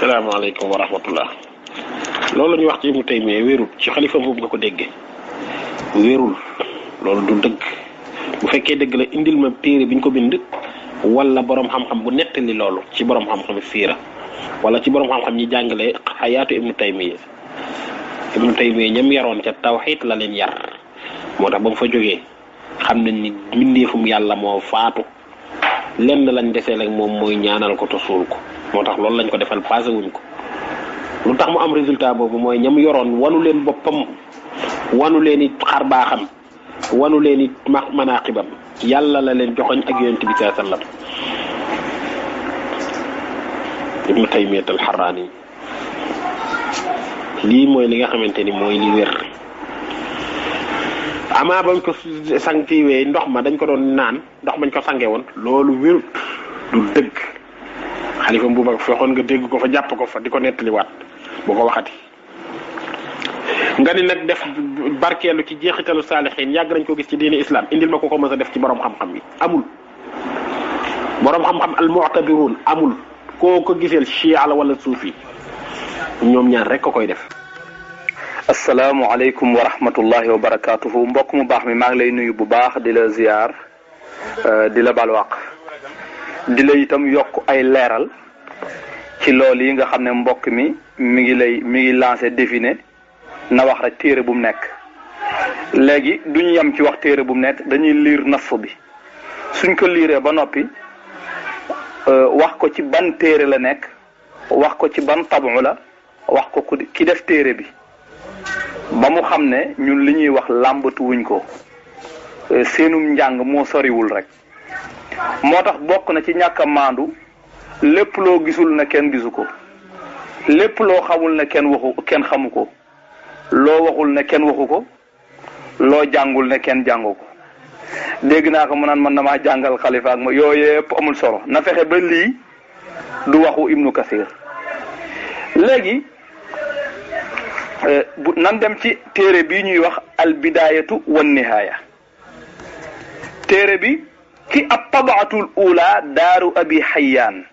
salaamaaleykum wa rahmatullah. loolu la ñuy wax ci Ibnu Taymiya wérul ci xalifa boobu nga ko déggee wérul loolu du dëgg bu fekkee dëgg la indil ma téere bi ñu ko bind wala borom xam-xam bu nettali loolu ci borom xam-xam siira wala ci borom xam-xam ñi jàngale xayaatu Ibnu Taymiya. Ibnu Taymiya ñam yaroon ca tawxiid la leen yar moo tax ba mu fa jógee xam nañ ni mbindeefum yàlla moo faatu lenn lañ desee rek moom mooy ñaanal ko te suul ko moo tax loolu lañ ko defal passé wuñ ko. lu tax mu am résultat boobu mooy ñam yoroon wanu leen boppam wanu leen it xar baaxam wanu leen it manaqibam yàlla la leen joxoñ ak yonent bi sallallahu alayhi wasallam. Ibnu Taymiyat al-Harrani lii mooy li nga xamante ni mooy li wér. amaa bañ ko sangiwee ndox ma dañ ko doon naan ndox mañ ko sange woon loolu wérut du dëgg xalifa bu mag fexoon nga dégg ko fa jàpp ko fa di ko nettaliwaat boo ko waxati. nga ni nag def barkeelu ci jeexitalu saalixiin yàgg nañ ko gis ci diine islam indil ma ko mës a def ci borom xam-xam yi amul. borom xam-xam al mu'tabiruun amul koo ko giseel chia la wala suufi ñoom ñaar rek ko koy def. asalaamualeykum wa rahmatullahi wa barakaatuhu mbokk mu baax mi maa ngi lay nuyu bu baax di la ziyaar di la balwaq di la itam yokk ay leeral ci loolu yi nga xam ne mbokk mi mi ngi lancé défini na wax rek téere bu mu nekk. léegi duñu yem ci wax téere bu mu nekk dañuy liir nas bi suñ ko liiree ba noppi wax ko ci ban téere la nekk wax ko ci ban tabu la wax ko ki def téere bi ba mu xam ne ñun li ñuy wax làmbatu wuñ ko seenum njàng moo soriwul rek. moo tax bokk na ci ñàkk a maandu lépp loo gisul ne kenn gisu ko lépp loo xamul ne kenn xamu ko loo waxul ne kenn waxu ko loo jàngul ne kenn jàngu ko. dégg naa ko mu naan man damaa jàngal xalifa ak ma yooyu yëpp amul solo na fexe ba lii du waxu Ibnu Kasir. léegi nan dem ci téere bi ñuy wax al bidaayatu wan nihaaya. téere bi ci ab tabaatul ula daaru abi xayyaan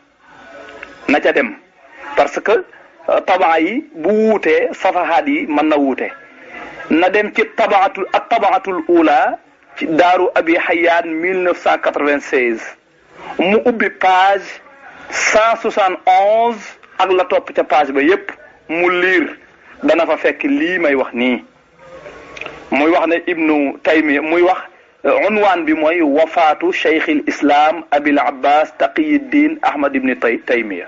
na ca dem parce que tabaa yi bu wuutee safahaat yi mën na wuute. na dem ci tabaatul ula ci daaru abi xayyaan 1996 mu ubbi page 171 ak la topp ca page ba yépp mu liir dana fa fekk lii may wax nii. muy wax ne Ibnu Taymiya muy wax unwaan bi mooy wafaatu cheikhil islam abil abbas taqiyuddin ahmad ibni Taymiya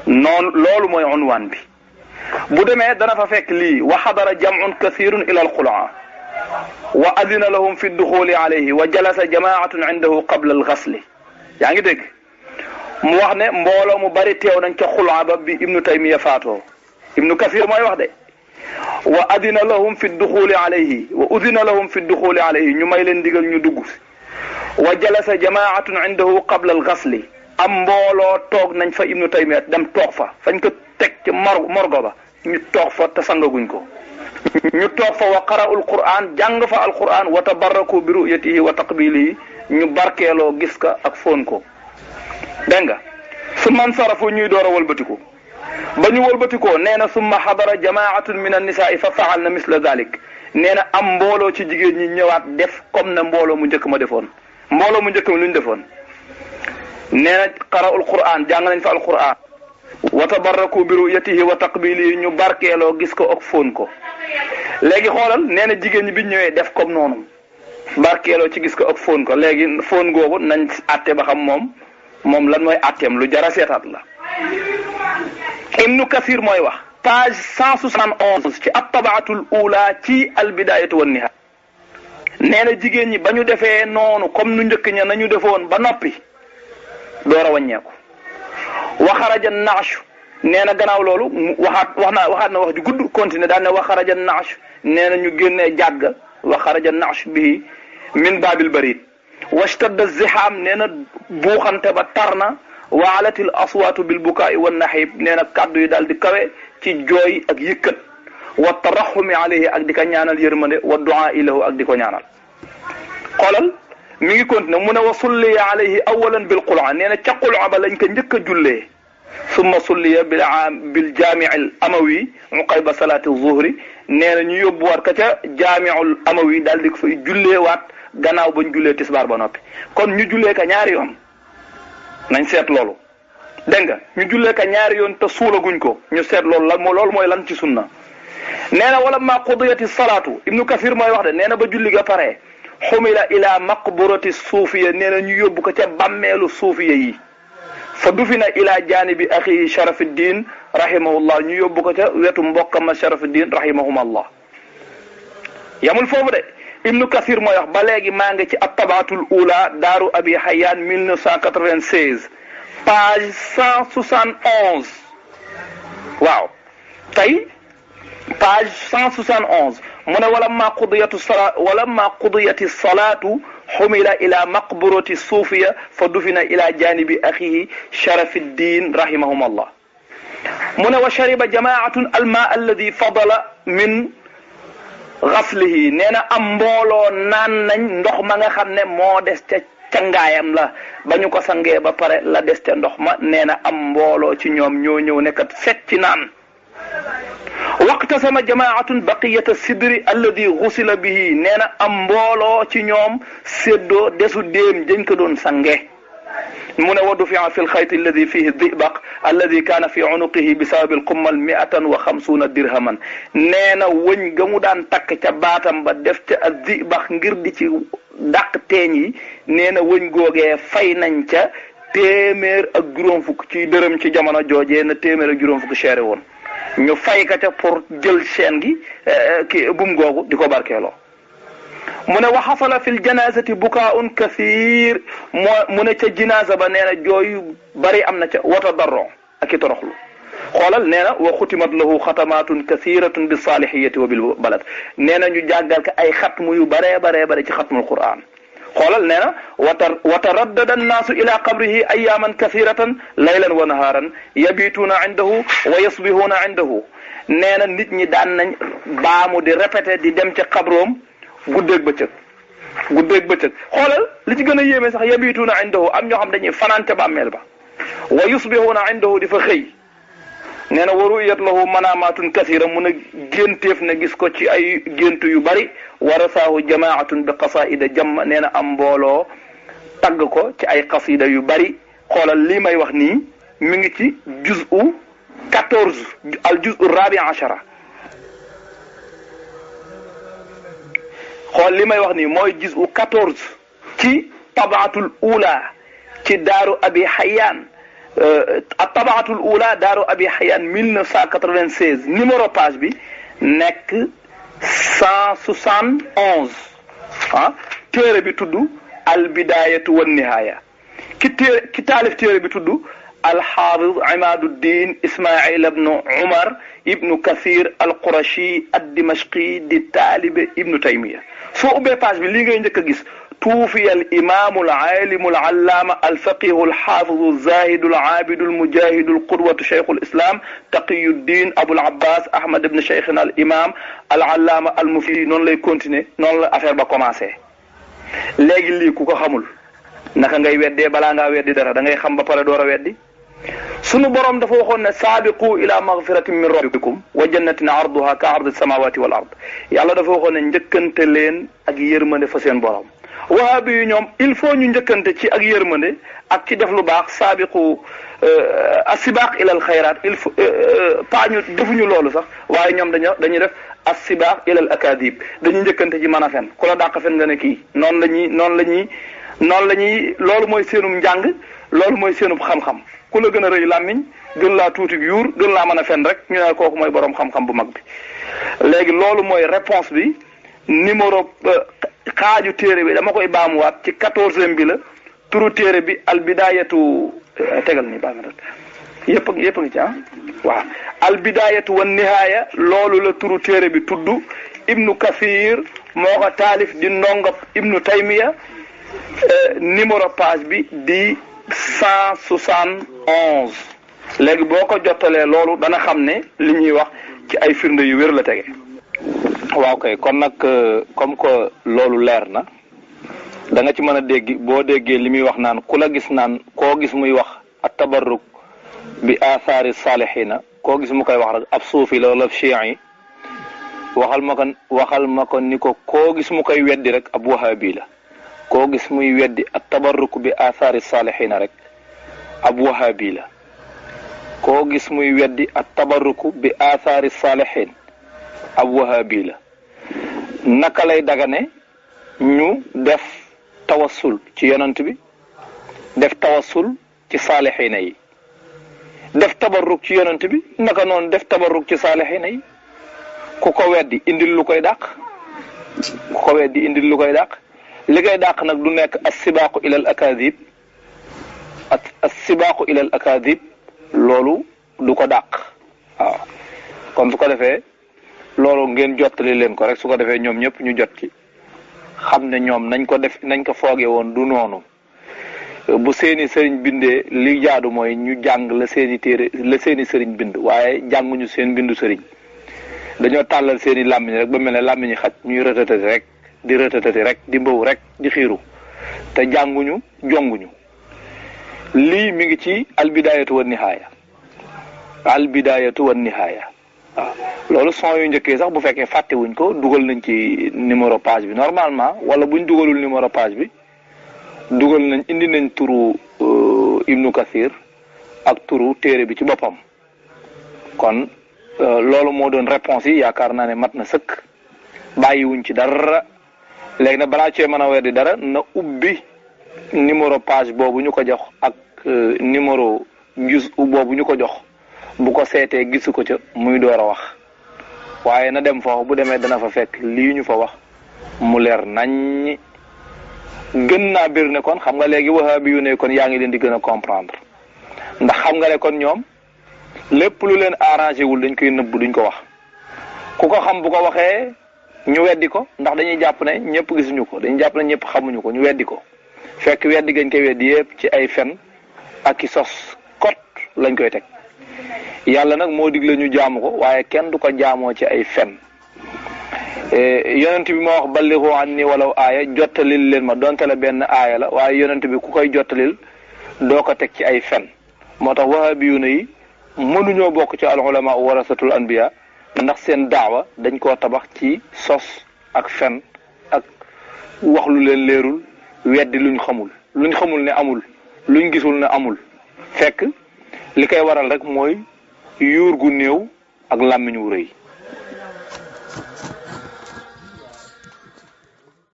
noonu loolu mooy unwaan bi. bu demee dana fa fekk lii wa xadara jam'un kathirun ila alqulaa wa adina lahum fi duxuli alayhi wa jalasa jamaatun indahu qabla alxasli. yaa ngi dégg mu wax ne mbooloo mu bari teew nañ ca xulaa ba bi Ibnu Taymiya faatoo. Ibnu Kasir mooy wax de wa adina lahum fi duxuli alayhi wa udina lahum fi duxuli alayhi ñu may leen digal ñu dugg wa jalasa jamaatun indahu qabla alxasli am mbooloo toog nañ fa Ibnu Taymiya dem toog fa fañ ko teg ci morgo ba ñu toog fa te sangaguñ ko. ñu toog fa wa qara'u alquran jàng fa alquran wa tabarraku bi ru'yatihi wa taqbilihi ñu barkeeloo gis ka ak foon ko. dégg nga su man sarafu ñuy door a wëlbatiku ba ñu wëlbatikoo nee na summa xadara jamaatun min annisaai fa faal na misla dalik nee na am mbooloo ci jigéen ñi ñëwaat def comme ne mbooloo mu njëkk ma defoon. mbooloo mu njëkk ma lu ñu defoon nee na qara'u alquran jàng nañ fa alquran wa tabarraku bi ru'yatihi wa taqbilihi ñu barkeeloo gis ko ak foon ko. léegi xoolal nee na jigéen ñi bi ñëwee def comme noonu barkeeloo ci gis ko ak foon ko. léegi foon googu nañ àtte ba xam moom lan mooy àtteem lu jara seetaat la. Ibnu Kasir mooy wax page 171 ci at-tabaatul ula ci al bidaayatu wan nihaaya nee na jigéen ñi ba ñu defee noonu comme nu njëkk ña nañu defoon ba noppi door a wàññeeku. wa xaraja naashu nee na gannaaw loolu waxaat na wax ju gudd continué daal ne wa xaraja naashu nee na ñu génnee jàgg wa xaraja naashu bihi min baabil barid washtadda zihaam nee na buuxante ba tar na wa alatil aswaatu bil bukaai wan naxiib nee na kàddu yi daal di kawe ci jooy ak yëkkat wa taraxumi alayhi ak di ko ñaanal yërmande wa duaa ilahu ak di ko ñaanal. xoolal mi ngi continué mu ne wa sulliya alayhi awalan bil qul'a nee na ca qul'a ba lañ ko njëkk a jullee summa sulliya bil jaami al amawi muqayba salaati zuhri nee na ñu yóbbuwaat ka ca jaamiul amawi daal di ko fay julleewaat gannaaw bañ jullee tisbaar ba noppi kon ñu jullee ka ñaari yoon nañ seet loolu dégg nga ñu jullee ka ñaari yoon te suulaguñ ko ñu seet loolu lan loolu mooy lan ci sunna nee na wala ma qudiyati salaatu ibnu kasir mooy wax de nee na ba julli ga pare xumila ila maqburati suufiya nee na ñu yóbbu ko ca bàmmeelu suufiya yi fa dufina ila janibi axi sharafuddin rahimahullah ñu yóbbu ko ca wetu mbokkama sharafuddin rahimahumullah yamul foofu de ibnu kasir mooy wax ba léegi maa ngi ci at-tabaatul ula daaru abi hayyan 1996 page 171 waaw tey page 171 mu ne walamma qudiyati salaatu xumila ila maqburati suufiya fa dufina ila janibi axihi sharafuddin rahimahumullah mu ne wa shariba jamaatun alma alladi fadala min gaslihi nee na am mbooloo naan nañ ndox ma nga xam ne moo des ca cangaayam la ba ñu ko sangee ba pare la des ca ndox ma nee na am mbooloo ci ñoom ñoo ñëw nekkat fecc naan waqtasama jamaatun baqiyata sidri alladi gusila bihi nee na am mbooloo ci ñoom séddoo desu déem dañ ko doon sange mu ne waddu fia fi lxayti alladi fihi dibaq alladi kaana fi unuqihi bi sababi alqummal 150 dirhaman nee na wëñ ga mu daan takk ca baatam ba def ca ak dibaq ngir di ci dàq teeñ yi nee na wëñ googee fay nañ ca téeméer ak juróom fukk ci dërëm ci jamono joojee na téeméer ak juróom fukk chéré woon ñu fay ka ca pour jël chaîne gi ki bum googu di ko barkeeloo mu ne wa xasala fi ljanazati bukaun kathir mu ne ca jinaasa ba nee na jooyu bari am na ca wata darron ak i toroxlu xoolal nee na wa xutimat lahu xatamatun kathiratun bi salihiyati wa bil balad nee na ñu jàggal ka ay xatmu yu baree bare ci xatmul quran xoolal nee na wa taraddada annaasu ila qabrihi ayaman kathiratan laylan wa naharan yabituuna indahu wa yasbihuuna indahu nee na nit ñi daan nañ baamu di répété di dem ca xabroom guddeeg bëccëg xoolal li ci gën a yéeme sax yabituuna indahu am ñoo xam dañuy fanaan ca bàmmeel ba wa yusbihuuna indahu di fa xëy nee na wa ru'iyat lahu manamatun kathira mun a génteef na gis ko ci ay gént yu bari warasaahu jamaatun bi qasaida jamma nee na am mbooloo tagg ko ci ay qasida yu bari xoolal lii may wax nii mi ngi ci juz'u 14 al juz'u rabi ashara xool li may wax nii mooy juz'u 14 ci tabaatul ula ci daaru abi hayyan at-tabaatul ula daaru abi hayyan 1996 numéro page bi nekk 171 téere bi tudd al bidayatu wan nihaaya ki taalif téere bi tudd al-Hafiz Imaduddin Ismail ibnu Umar ibnu Kathir al-Qurashi ad-Dimashqi di taalibe ibnu Taymiya soo ubbee page bi lii ngay njëkk a gis tuufiya al-imaamu al-aalimu al-allaama al-faqihu al-haafizu az-zaahidu al-aabidu al-mujaahidu al-qudwatu shaykhul islam Taqiyuddin Abul Abbas Ahmad ibn shaykhina al-imaam al-allaama al-mufti noonu lay continuer noonu la affaire ba commencé léegi lii ku ko xamul naka ngay weddee balaa ngaa weddi dara da ngay xam ba pare door a weddi sunu borom dafa waxoon ne saabiqu ila magfiratin min rabbikum wa jannatin arduha ka ardi samawati wal ard yàlla dafa waxoon ne njëkkante leen ak yërmande fa seen borom wahabi yu ñoom il faut ñu njëkkante ci ak yërmande ak ci def lu baax saabiqu assibaq ila al xayraat il faut pas ñu defuñu loolu sax waaye ñoom dañuy def assibaq ila al akadib dañuy njëkkante ci mën a fen ku la dàq fen nga ne kii noonu la ñuy loolu mooy seenum njàng loolu mooy seenum xam-xam ku la gën a rëy làmmiñ gën laa tuuti yuur gën laa mën a fen rek ñu ne kooku mooy borom xam-xam bu mag bi léegi loolu mooy réponse bi numéro xaaju téere bi dama koy baamuwaat ci 14e bi la turu téere bi albidayatu tegal ni baa nga yëpp a ngi ci waaw albidayatu wan nihaaya loolu la turu téere bi tudd ibnu Kathir moo ko taalif di ndongop ibnu Taymiya numéro page bi di 171 léegi boo ko jottalee loolu dana xam ne li ñuy wax ci ay firnde yu wér la tege. waaw kay kon nag comme que loolu leer na da nga ci mën a dégg boo déggee li muy wax naan ku la gis naan koo gis muy wax at tabarruk bi athari salihina koo gis mu koy wax rek ab suufi la wala ab chii'i waxal ma ko ni ko koo gis mu koy weddi rek ab wahabi la koo gis muy weddi at tabarruk bi athari salihina rek ab wahabi la koo gis muy weddi at tabarruku bi athari salihin ab wahabi la naka lay dagane ñu def tawassul ci yonent bi def tawassul ci salihina yi def tabarruk ci yonent bi naka noonu def tabarruk ci salihina yi ku ko weddi indil lu koy dàq li koy dàq nag du nekk as-sibaaqu ila al akadib loolu du ko dàq waaw kon su ko defee loolu ngeen jottali leen ko rek su ko defee ñoom ñëpp ñu jot ci xam ne ñoom nañ ko fooge woon du noonu bu seeni sëriñ bindee li jaadu mooy ñu jàng la seeni sëriñ bind waaye jànguñu seen bindu sëriñ dañoo tàllal seeni làmmiñ rek ba mel ne làmmiñi xaj ñuy rëtatati rek di mbëw rek di xiiru te jànguñu jonguñu lii mi ngi ci albidayatu wa nihaaya waaw loolu son yu njëkkee sax bu fekkee fàttewuñ ko dugal nañ ci numéro page bi normalement wala buñ dugalul numéro page bi indi nañ turu Ibnu Kathir ak turu téere bi ci boppam kon loolu moo doon réponse yi yaakaar naa ne mat na sëkk bàyyiwuñ ci dara léegi nag balaa cee mën a weddi dara na ubbi numéro page boobu ñu ko jox ak numéro juz boobu ñu ko jox bu ko seetee gisu ko ca muy door a wax waaye na dem foofu bu demee dana fa fekk lii ñu fa wax mu leer nañ gën naa bir ne kon xam nga léegi wahabi yu ne kon yaa ngi leen di gën a comprendre ndax xam nga ne kon ñoom lépp lu leen arrangé wul dañ koy nëbb duñ ko wax ku ko xam bu ko waxee ñu weddi ko ndax dañuy jàpp ne ñëpp gisuñu ko dañuy jàpp ne ñëpp xamuñu ko ñu weddi ko fekk weddi gañ koy weddi yëpp ci ay fen ak i sos kot lañ koy teg yàlla nag moo digle ñu jaamu ko waaye kenn du ko jaamoo ci ay fen yonent bi moo wax ballighu anni walaw aaya jottalil leen ma donte la benn aaya la waaye yonent bi ku koy jottalil doo ko teg ci ay fen moo tax wahabiyuna yi mënuñoo bokk ci al ulama warasatul anbiya ndax seen daawa dañ koo tabax ci sos ak fen ak wax lu leen leerul weddi luñ xamul ne amul luñ gisul ne amul fekk li koy waral rek mooy yuur gu néew ak làmmiñ wu rëy